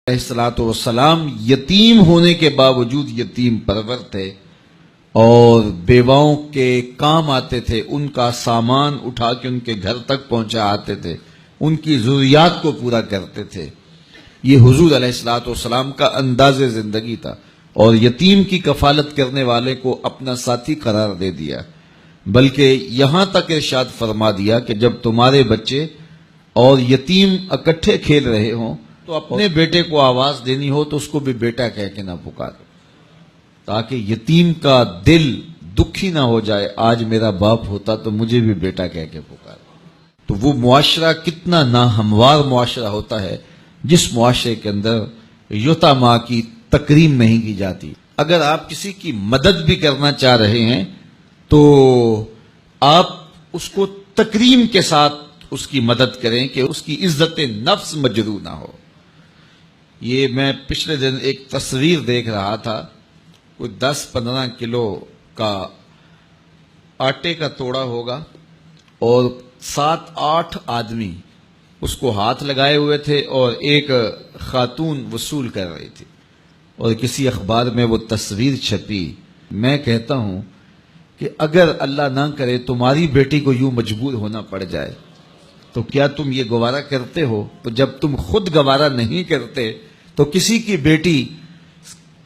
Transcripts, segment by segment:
अलैहिस्सलाम यतीम होने के बावजूद यतीम परवर थे और बेवाओं के काम आते थे, उनका सामान उठा के उनके घर तक पहुंचा आते थे, उनकी ज़रूरियात को पूरा करते थे। ये हुजूर अलैहिस्सलाम का अंदाज़े ज़िंदगी था और यतीम की कफालत करने वाले को अपना साथी करार दे दिया। बल्कि यहाँ तक इरशाद फरमा दिया कि जब तुम्हारे बच्चे और यतीम इकट्ठे खेल रहे हों तो अपने बेटे को आवाज देनी हो तो उसको भी बेटा कह के ना पुकारो, ताकि यतीम का दिल दुखी ना हो जाए, आज मेरा बाप होता तो मुझे भी बेटा कह के पुकारो। तो वो मुआशरा कितना नाहमवार मुआशरा होता है जिस मुआशरे के अंदर यतामा की तकरीम नहीं की जाती। अगर आप किसी की मदद भी करना चाह रहे हैं तो आप उसको तकरीम के साथ उसकी मदद करें कि उसकी इज्जत नफ्स मजरू ना हो। ये मैं पिछले दिन एक तस्वीर देख रहा था, कोई 10-15 किलो का आटे का तोड़ा होगा और 7-8 आदमी उसको हाथ लगाए हुए थे और एक खातून वसूल कर रही थी और किसी अखबार में वो तस्वीर छपी। मैं कहता हूं कि अगर अल्लाह ना करे तुम्हारी बेटी को यूं मजबूर होना पड़ जाए तो क्या तुम ये गवारा करते हो? तो जब तुम खुद गवारा नहीं करते तो किसी की बेटी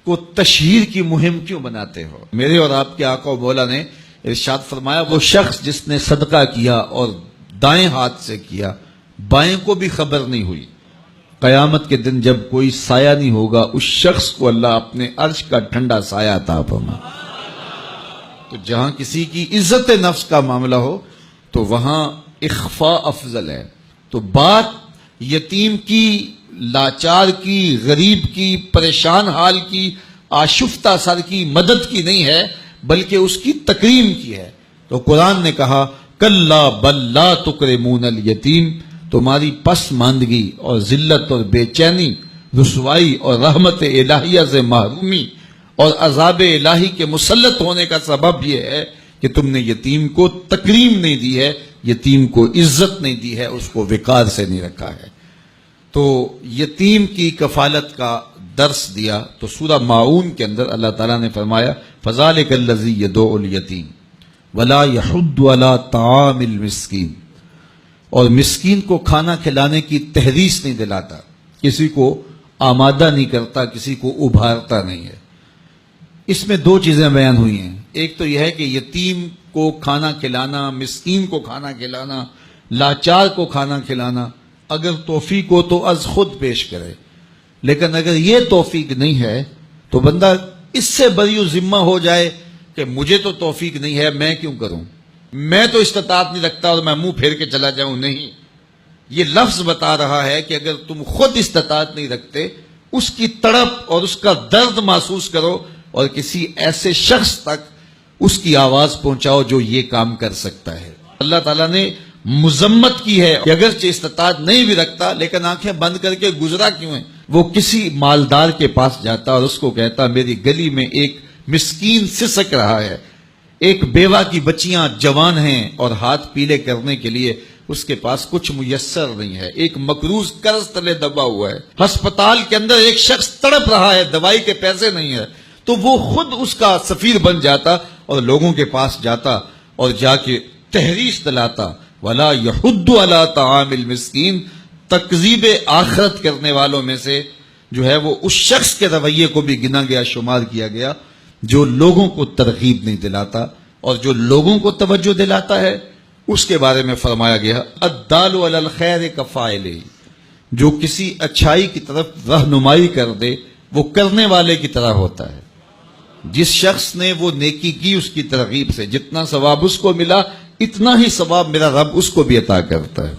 को तशहीर की मुहिम क्यों बनाते हो? मेरे और आपके आका मौला ने इरशाद फरमाया, वो शख्स जिसने सदका किया और दाएं हाथ से किया, बाएं को भी खबर नहीं हुई, कयामत के दिन जब कोई साया नहीं होगा उस शख्स को अल्लाह अपने अर्श का ठंडा साया अता फरमा। तो जहां किसी की इज्जत नफ्स का मामला हो तो वहां इख्फा अफजल है। तो बात यतीम की, लाचार की, गरीब की, परेशान हाल की, आशुफ्ता सर की मदद की नहीं है बल्कि उसकी तकरीम की है। तो कुरान ने कहा, कल्ला बल्ला तुकरिमूनल यतीम, तुम्हारी पसमानदगी और जिल्लत और बेचैनी, रुसवाई और रहमत इलाहिया से महरूमी और अजाब इलाही के मुसल्लत होने का सबब यह है कि तुमने यतीम को तकरीम नहीं दी है, यतीम को इज्जत नहीं दी है, उसको विकार से नहीं रखा है। तो यतीम की कफालत का दर्स दिया तो सूरा माऊन के अंदर अल्लाह ताला ने फरमाया, फज़ालिकल्लज़ी यदउल यतीम वला यहुद्दु अला तामिल मिस्कीन, और मिस्कीन को खाना खिलाने की तहरीस नहीं दिलाता, किसी को आमादा नहीं करता, किसी को उभारता नहीं है। इसमें दो चीजें बयान हुई हैं। एक तो यह है कि यतीम को खाना खिलाना, मिस्कीन को खाना खिलाना, लाचार को खाना खिलाना अगर तौफीक हो तो अज खुद पेश करे, लेकिन अगर यह तौफीक नहीं है तो बंदा इससे बरी जिम्मा हो जाए कि मुझे तो तौफीक नहीं है, मैं क्यों करूं, मैं तो इस्तात नहीं रखता और मैं मुंह फेर के चला जाऊं। नहीं, ये लफ्ज बता रहा है कि अगर तुम खुद इस्तात नहीं रखते, उसकी तड़प और उसका दर्द महसूस करो और किसी ऐसे शख्स तक उसकी आवाज पहुंचाओ जो ये काम कर सकता है। अल्लाह ताला ने मुजम्मत की है कि अगरचे इस्तात नहीं भी रखता लेकिन आंखें बंद करके गुजरा क्यों है, वो किसी मालदार के पास जाता और उसको कहता, मेरी गली में एक मिस्कीन सिसक रहा है, एक बेवा की बच्चियां जवान हैं और हाथ पीले करने के लिए उसके पास कुछ मुयस्सर नहीं है, एक मकरूज कर्ज तले दबा हुआ है, अस्पताल के अंदर एक शख्स तड़प रहा है, दवाई के पैसे नहीं है, तो वो खुद उसका सफीर बन जाता और लोगों के पास जाता और जाके तहरीश दिलाता, वला यहुद्दु अला तामिल मिस्कीन, तकजीब आखरत करने वालों में से जो है वो उस शख्स के रवैये को भी गिना गया, शुमार किया गया जो लोगों को तरगीब नहीं दिलाता, और जो लोगों को तवज्जो दिलाता है उसके बारे में फरमाया गया, अद्दालु अलल खैर कफाइले, जो किसी अच्छाई की तरफ रहनुमाई कर दे वो करने वाले की तरह होता है। जिस शख्स ने वो नेकी की उसकी तरगीब से जितना सवाब उसको मिला इतना ही सवाब मेरा रब उसको भी अता करता है।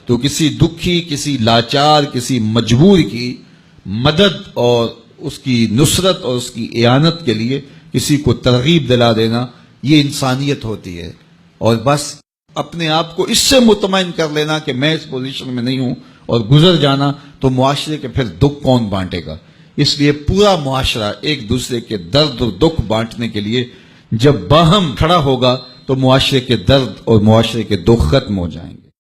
तो किसी दुखी, किसी लाचार, किसी मजबूर की मदद और उसकी नुसरत और उसकी इयानत के लिए किसी को तरगीब दिला देना, ये इंसानियत होती है। और बस अपने आप को इससे मुतमईन कर लेना कि मैं इस पोजीशन में नहीं हूं और गुजर जाना, तो मुआशरे के फिर दुख कौन बांटेगा। इसलिए पूरा मुआशरा एक दूसरे के दर्द और दुख बांटने के लिए जब बाहम खड़ा होगा तो मुआशरे के दर्द और मुआशरे के दुख खत्म हो जाएंगे।